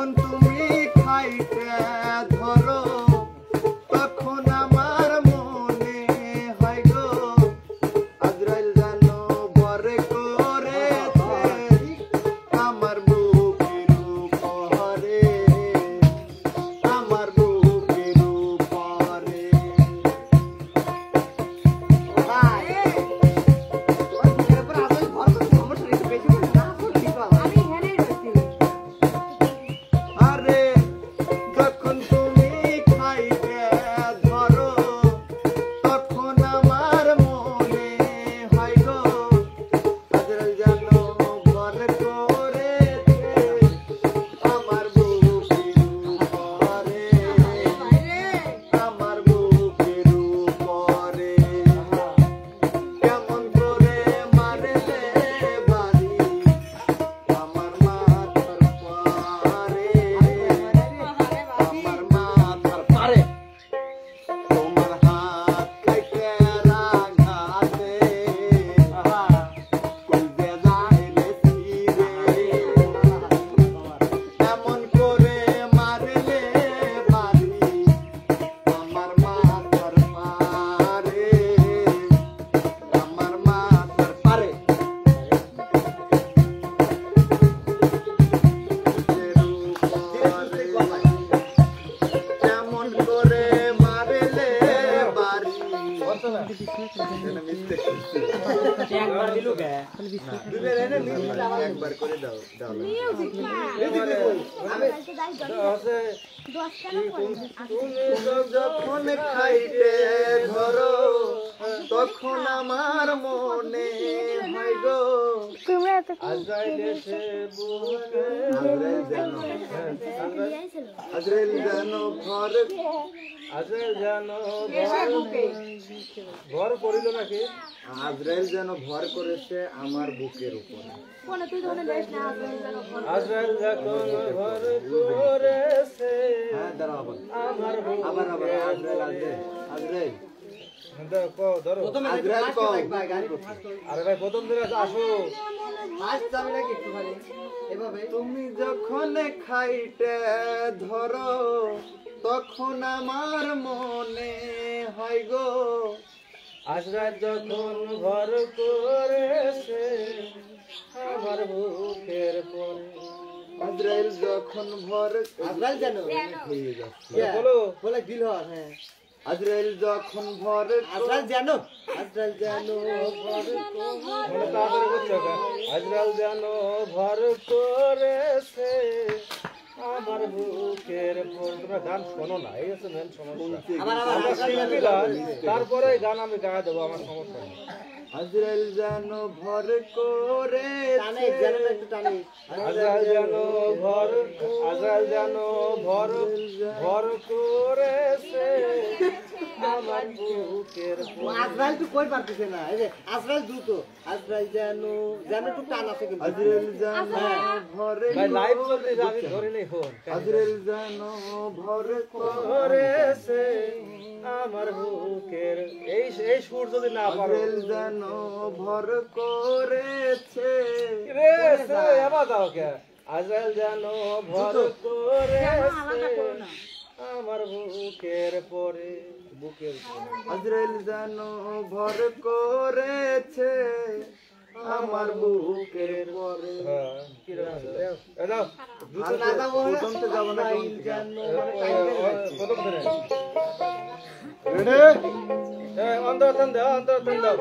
যখন তুমি খাইতে ধরো তখন আমার মনে হয় গো আজরাইল যেন ভর করেছে আমার বুকের উপরে আমার বুকের উপরে আরে যখন তুমি খাইতে ধরো তখন আমার মনে হয় গো আজরাইল যেন ভর করেছে আমার বুকের উপরে আমার বুকের উপরে কেমন করে মারলে বাড়ি আমার মাথার পারে আমার মাথার পারে তোমার হাত খাইতে রাগাতে কইবে যায় বেশি রে এমন করে মারলে বাড়ি আমার মাথার পারে আমার মাথার পারে কেমন করে মারলে বাড়ি একবার করে দাও দাও তুমি যখন খাইতে ধরো তখন আমার মনে হয় গো আজরাইল যেন ভর করিল নাকি আজরাইল যেন ভর করেছে আমার বুকের উপরে আজরাইল যখন ভর করেছে আমার আবার আজরাইল আজরাইল আরে ভাই প্রথম দিন আসো তুমি যখন খাইতে ধরো তখন আমার মনে হয় গো আজরাইল যখন ভর করেছে আমার বুকের পরে আজরাইল যখন ভর আজরাইল যেন বলো বলে দিল হ্যাঁ আজরাইল যখন ভর আজরাইল জানো ভর আজরাইল জানো ভর করেছে আমার বুকের পর তোমরা গান শোনো না এই হচ্ছে মেন সমস্যা তারপরে গান আমি গায়ে দেবো আমার সমস্যা নেই আজরাইল জানো ভর করে আজরাইল জানো ভর করেছে আমার বুকের আজরাইল তো কই পারতেছে না এই যে আজরাইল দ্রুত আজরাইল জানো একটু টান আছে কিন্তু আজরাইল জানো ভরে ভাই লাইভ চলতে আমি ধরে নেই ফোন আজরাইল জানো ভর করেছে আমার বুকের এই সুর যদি না পারো আজরাইল জানো ভর করেছে রে সে আবার দাও কে আজরাইল জানো ভর করেছে আমার বুকের পরে আজরাইল জানো ভর করেছে আমার বুকের পরে অন্তর দাও